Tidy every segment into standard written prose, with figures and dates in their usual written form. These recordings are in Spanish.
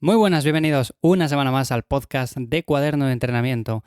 Muy buenas, bienvenidos una semana más al podcast de Cuaderno de Entrenamiento.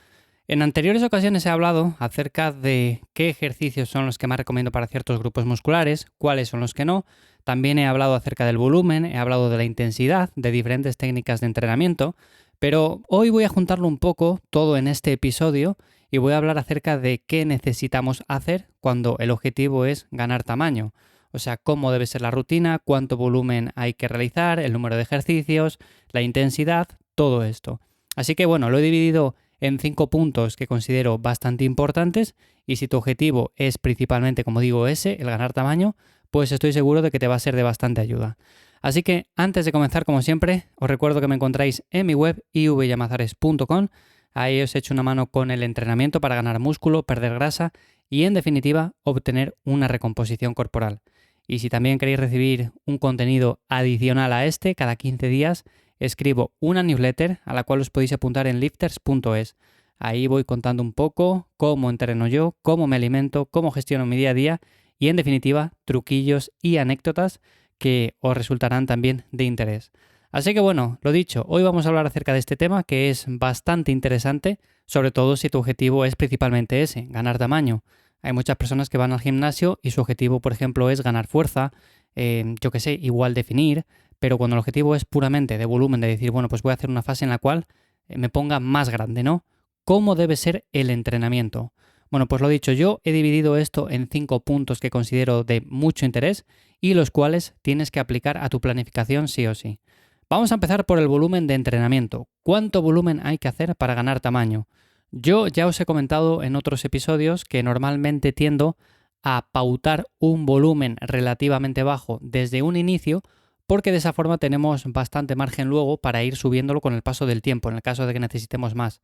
En anteriores ocasiones he hablado acerca de qué ejercicios son los que más recomiendo para ciertos grupos musculares, cuáles son los que no. También he hablado acerca del volumen, he hablado de la intensidad, de diferentes técnicas de entrenamiento, pero hoy voy a juntarlo un poco todo en este episodio y voy a hablar acerca de qué necesitamos hacer cuando el objetivo es ganar tamaño. O sea, cómo debe ser la rutina, cuánto volumen hay que realizar, el número de ejercicios, la intensidad, todo esto. Así que bueno, lo he dividido en 5 puntos que considero bastante importantes y si tu objetivo es principalmente, como digo, ese, el ganar tamaño, pues estoy seguro de que te va a ser de bastante ayuda. Así que antes de comenzar, como siempre, os recuerdo que me encontráis en mi web ivyamazares.com. Ahí os he hecho una mano con el entrenamiento para ganar músculo, perder grasa y en definitiva obtener una recomposición corporal. Y si también queréis recibir un contenido adicional a este, cada 15 días escribo una newsletter a la cual os podéis apuntar en lifters.es. Ahí voy contando un poco cómo entreno yo, cómo me alimento, cómo gestiono mi día a día y en definitiva truquillos y anécdotas que os resultarán también de interés. Así que bueno, lo dicho, hoy vamos a hablar acerca de este tema que es bastante interesante, sobre todo si tu objetivo es principalmente ese, ganar tamaño. Hay muchas personas que van al gimnasio y su objetivo, por ejemplo, es ganar fuerza, yo que sé, igual definir, pero cuando el objetivo es puramente de volumen, de decir, bueno, pues voy a hacer una fase en la cual me ponga más grande, ¿no? ¿Cómo debe ser el entrenamiento? Bueno, pues lo dicho, yo he dividido esto en 5 puntos que considero de mucho interés y los cuales tienes que aplicar a tu planificación sí o sí. Vamos a empezar por el volumen de entrenamiento. ¿Cuánto volumen hay que hacer para ganar tamaño? Yo ya os he comentado en otros episodios que normalmente tiendo a pautar un volumen relativamente bajo desde un inicio porque de esa forma tenemos bastante margen luego para ir subiéndolo con el paso del tiempo en el caso de que necesitemos más.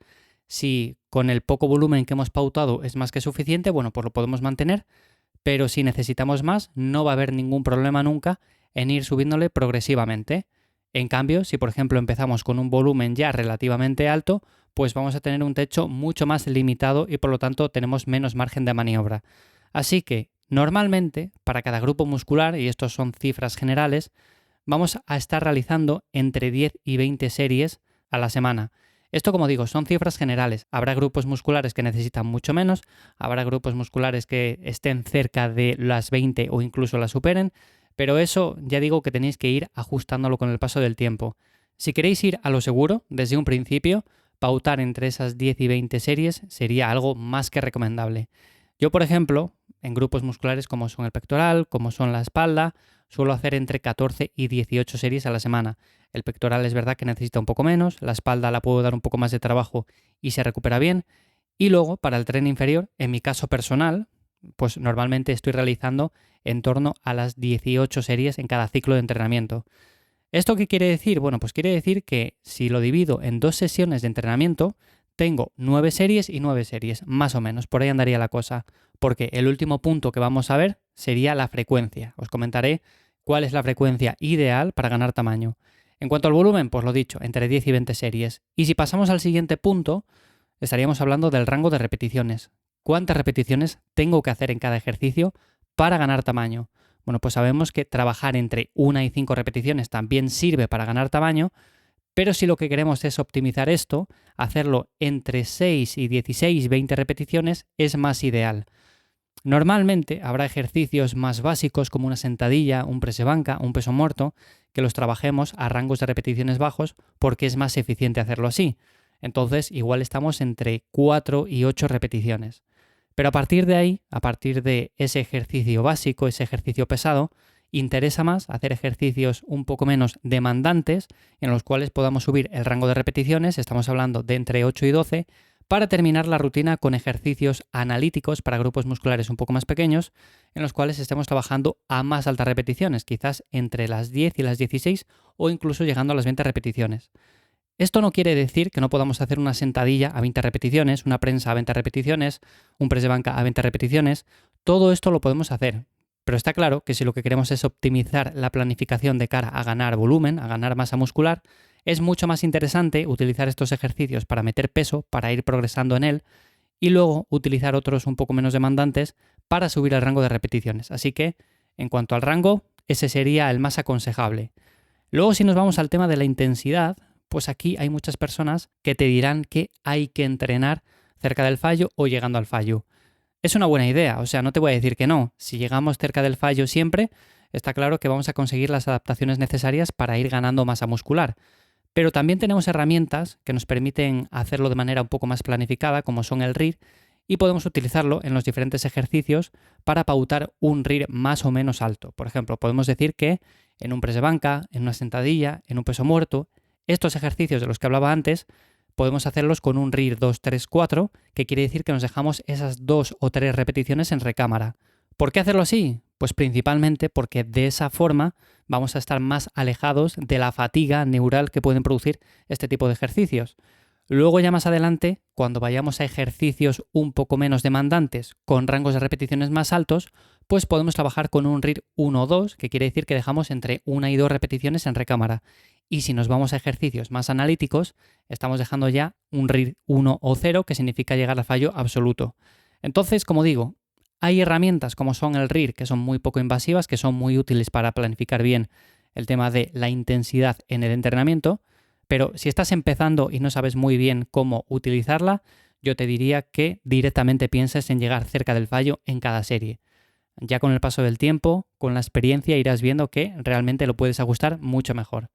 Si con el poco volumen que hemos pautado es más que suficiente, bueno, pues lo podemos mantener, pero si necesitamos más no va a haber ningún problema nunca en ir subiéndole progresivamente. En cambio, si por ejemplo empezamos con un volumen ya relativamente alto, pues vamos a tener un techo mucho más limitado y por lo tanto tenemos menos margen de maniobra. Así que, normalmente, para cada grupo muscular, y estos son cifras generales, vamos a estar realizando entre 10 y 20 series a la semana. Esto, como digo, son cifras generales. Habrá grupos musculares que necesitan mucho menos, habrá grupos musculares que estén cerca de las 20 o incluso las superen, pero eso ya digo que tenéis que ir ajustándolo con el paso del tiempo. Si queréis ir a lo seguro, desde un principio, pautar entre esas 10 y 20 series sería algo más que recomendable. Yo, por ejemplo, en grupos musculares como son el pectoral, como son la espalda, suelo hacer entre 14 y 18 series a la semana. El pectoral es verdad que necesita un poco menos, la espalda la puedo dar un poco más de trabajo y se recupera bien. Y luego, para el tren inferior, en mi caso personal, pues normalmente estoy realizando en torno a las 18 series en cada ciclo de entrenamiento. ¿Esto qué quiere decir? Bueno, pues quiere decir que si lo divido en 2 sesiones de entrenamiento, tengo 9 series y 9 series, más o menos, por ahí andaría la cosa, porque el último punto que vamos a ver sería la frecuencia. Os comentaré cuál es la frecuencia ideal para ganar tamaño. En cuanto al volumen, pues lo dicho, entre 10 y 20 series. Y si pasamos al siguiente punto, estaríamos hablando del rango de repeticiones. ¿Cuántas repeticiones tengo que hacer en cada ejercicio para ganar tamaño? Bueno, pues sabemos que trabajar entre 1 y 5 repeticiones también sirve para ganar tamaño, pero si lo que queremos es optimizar esto, hacerlo entre 6 y 16, 20 repeticiones es más ideal. Normalmente habrá ejercicios más básicos como una sentadilla, un press de banca, un peso muerto, que los trabajemos a rangos de repeticiones bajos porque es más eficiente hacerlo así. Entonces igual estamos entre 4 y 8 repeticiones. Pero a partir de ahí, a partir de ese ejercicio básico, ese ejercicio pesado, interesa más hacer ejercicios un poco menos demandantes en los cuales podamos subir el rango de repeticiones, estamos hablando de entre 8 y 12, para terminar la rutina con ejercicios analíticos para grupos musculares un poco más pequeños, en los cuales estemos trabajando a más altas repeticiones, quizás entre las 10 y las 16 o incluso llegando a las 20 repeticiones. Esto no quiere decir que no podamos hacer una sentadilla a 20 repeticiones, una prensa a 20 repeticiones, un press de banca a 20 repeticiones. Todo esto lo podemos hacer. Pero está claro que si lo que queremos es optimizar la planificación de cara a ganar volumen, a ganar masa muscular, es mucho más interesante utilizar estos ejercicios para meter peso, para ir progresando en él, y luego utilizar otros un poco menos demandantes para subir el rango de repeticiones. Así que, en cuanto al rango, ese sería el más aconsejable. Luego, si nos vamos al tema de la intensidad, pues aquí hay muchas personas que te dirán que hay que entrenar cerca del fallo o llegando al fallo. Es una buena idea, o sea, no te voy a decir que no. Si llegamos cerca del fallo siempre, está claro que vamos a conseguir las adaptaciones necesarias para ir ganando masa muscular. Pero también tenemos herramientas que nos permiten hacerlo de manera un poco más planificada, como son el RIR, y podemos utilizarlo en los diferentes ejercicios para pautar un RIR más o menos alto. Por ejemplo, podemos decir que en un press de banca, en una sentadilla, en un peso muerto, estos ejercicios de los que hablaba antes, podemos hacerlos con un RIR 2, 3, 4, que quiere decir que nos dejamos esas 2 o 3 repeticiones en recámara. ¿Por qué hacerlo así? Pues principalmente porque de esa forma vamos a estar más alejados de la fatiga neural que pueden producir este tipo de ejercicios. Luego ya más adelante, cuando vayamos a ejercicios un poco menos demandantes, con rangos de repeticiones más altos, pues podemos trabajar con un RIR 1 o 2, que quiere decir que dejamos entre 1 y 2 repeticiones en recámara. Y si nos vamos a ejercicios más analíticos, estamos dejando ya un RIR 1 o 0, que significa llegar al fallo absoluto. Entonces, como digo, hay herramientas como son el RIR, que son muy poco invasivas, que son muy útiles para planificar bien el tema de la intensidad en el entrenamiento, pero si estás empezando y no sabes muy bien cómo utilizarla, yo te diría que directamente pienses en llegar cerca del fallo en cada serie. Ya con el paso del tiempo, con la experiencia, irás viendo que realmente lo puedes ajustar mucho mejor.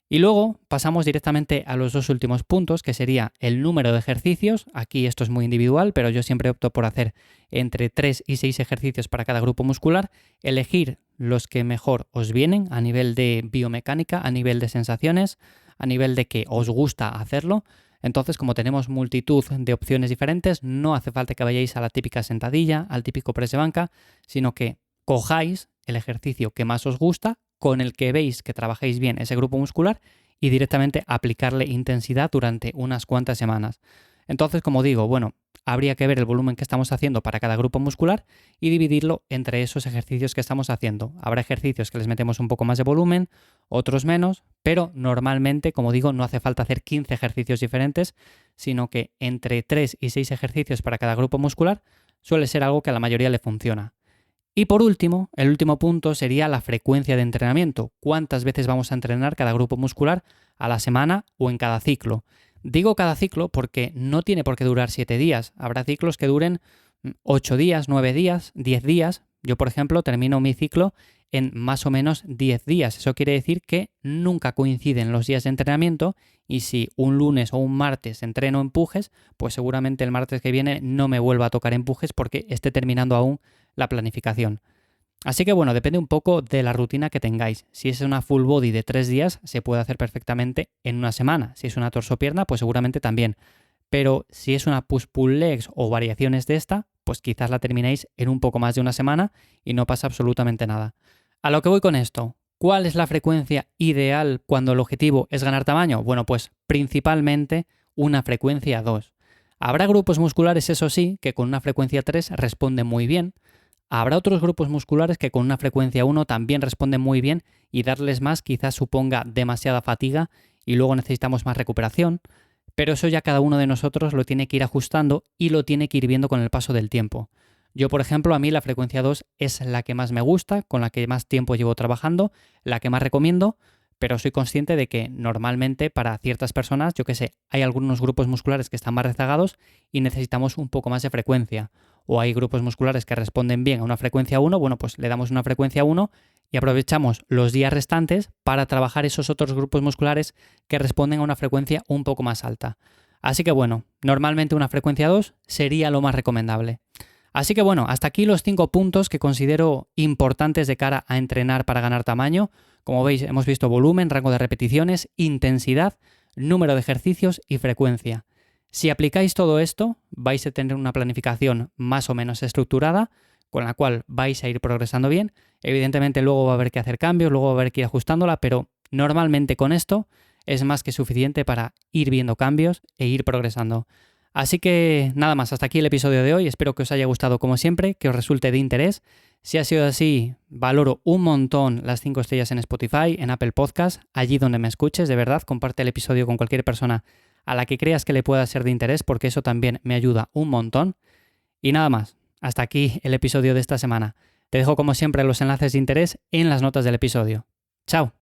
Y luego pasamos directamente a los dos últimos puntos, que sería el número de ejercicios. Aquí esto es muy individual, pero yo siempre opto por hacer entre 3 y 6 ejercicios para cada grupo muscular, elegir los que mejor os vienen a nivel de biomecánica, a nivel de sensaciones, a nivel de que os gusta hacerlo. Entonces, como tenemos multitud de opciones diferentes, no hace falta que vayáis a la típica sentadilla, al típico press de banca, sino que cojáis el ejercicio que más os gusta, con el que veis que trabajáis bien ese grupo muscular y directamente aplicarle intensidad durante unas cuantas semanas. Entonces, como digo, bueno, habría que ver el volumen que estamos haciendo para cada grupo muscular y dividirlo entre esos ejercicios que estamos haciendo. Habrá ejercicios que les metemos un poco más de volumen, otros menos, pero normalmente, como digo, no hace falta hacer 15 ejercicios diferentes, sino que entre 3 y 6 ejercicios para cada grupo muscular suele ser algo que a la mayoría le funciona. Y por último, el último punto sería la frecuencia de entrenamiento. ¿Cuántas veces vamos a entrenar cada grupo muscular a la semana o en cada ciclo? Digo cada ciclo porque no tiene por qué durar 7 días. Habrá ciclos que duren 8 días, 9 días, 10 días. Yo, por ejemplo, termino mi ciclo en más o menos 10 días. Eso quiere decir que nunca coinciden los días de entrenamiento y si un lunes o un martes entreno empujes, pues seguramente el martes que viene no me vuelva a tocar empujes porque esté terminando aún la planificación. Así que bueno, depende un poco de la rutina que tengáis. Si es una full body de 3 días, se puede hacer perfectamente en una semana. Si es una torso-pierna, pues seguramente también. Pero si es una push-pull legs o variaciones de esta, pues quizás la terminéis en un poco más de una semana y no pasa absolutamente nada. A lo que voy con esto, ¿cuál es la frecuencia ideal cuando el objetivo es ganar tamaño? Bueno, pues principalmente una frecuencia 2. Habrá grupos musculares, eso sí, que con una frecuencia 3 responden muy bien. Habrá otros grupos musculares que con una frecuencia 1 también responden muy bien y darles más quizás suponga demasiada fatiga y luego necesitamos más recuperación. Pero eso ya cada uno de nosotros lo tiene que ir ajustando y lo tiene que ir viendo con el paso del tiempo. Yo, por ejemplo, a mí la frecuencia 2 es la que más me gusta, con la que más tiempo llevo trabajando, la que más recomiendo, pero soy consciente de que normalmente para ciertas personas, yo qué sé, hay algunos grupos musculares que están más rezagados y necesitamos un poco más de frecuencia. O hay grupos musculares que responden bien a una frecuencia 1, bueno, pues le damos una frecuencia 1 y aprovechamos los días restantes para trabajar esos otros grupos musculares que responden a una frecuencia un poco más alta. Así que bueno, normalmente una frecuencia 2 sería lo más recomendable. Así que bueno, hasta aquí los 5 puntos que considero importantes de cara a entrenar para ganar tamaño. Como veis, hemos visto volumen, rango de repeticiones, intensidad, número de ejercicios y frecuencia. Si aplicáis todo esto, vais a tener una planificación más o menos estructurada, con la cual vais a ir progresando bien. Evidentemente luego va a haber que hacer cambios, luego va a haber que ir ajustándola, pero normalmente con esto es más que suficiente para ir viendo cambios e ir progresando. Así que nada más, hasta aquí el episodio de hoy. Espero que os haya gustado como siempre, que os resulte de interés. Si ha sido así, valoro un montón las 5 estrellas en Spotify, en Apple Podcast, allí donde me escuches. De verdad, comparte el episodio con cualquier persona a la que creas que le pueda ser de interés, porque eso también me ayuda un montón. Y nada más, hasta aquí el episodio de esta semana. Te dejo como siempre los enlaces de interés en las notas del episodio. ¡Chao!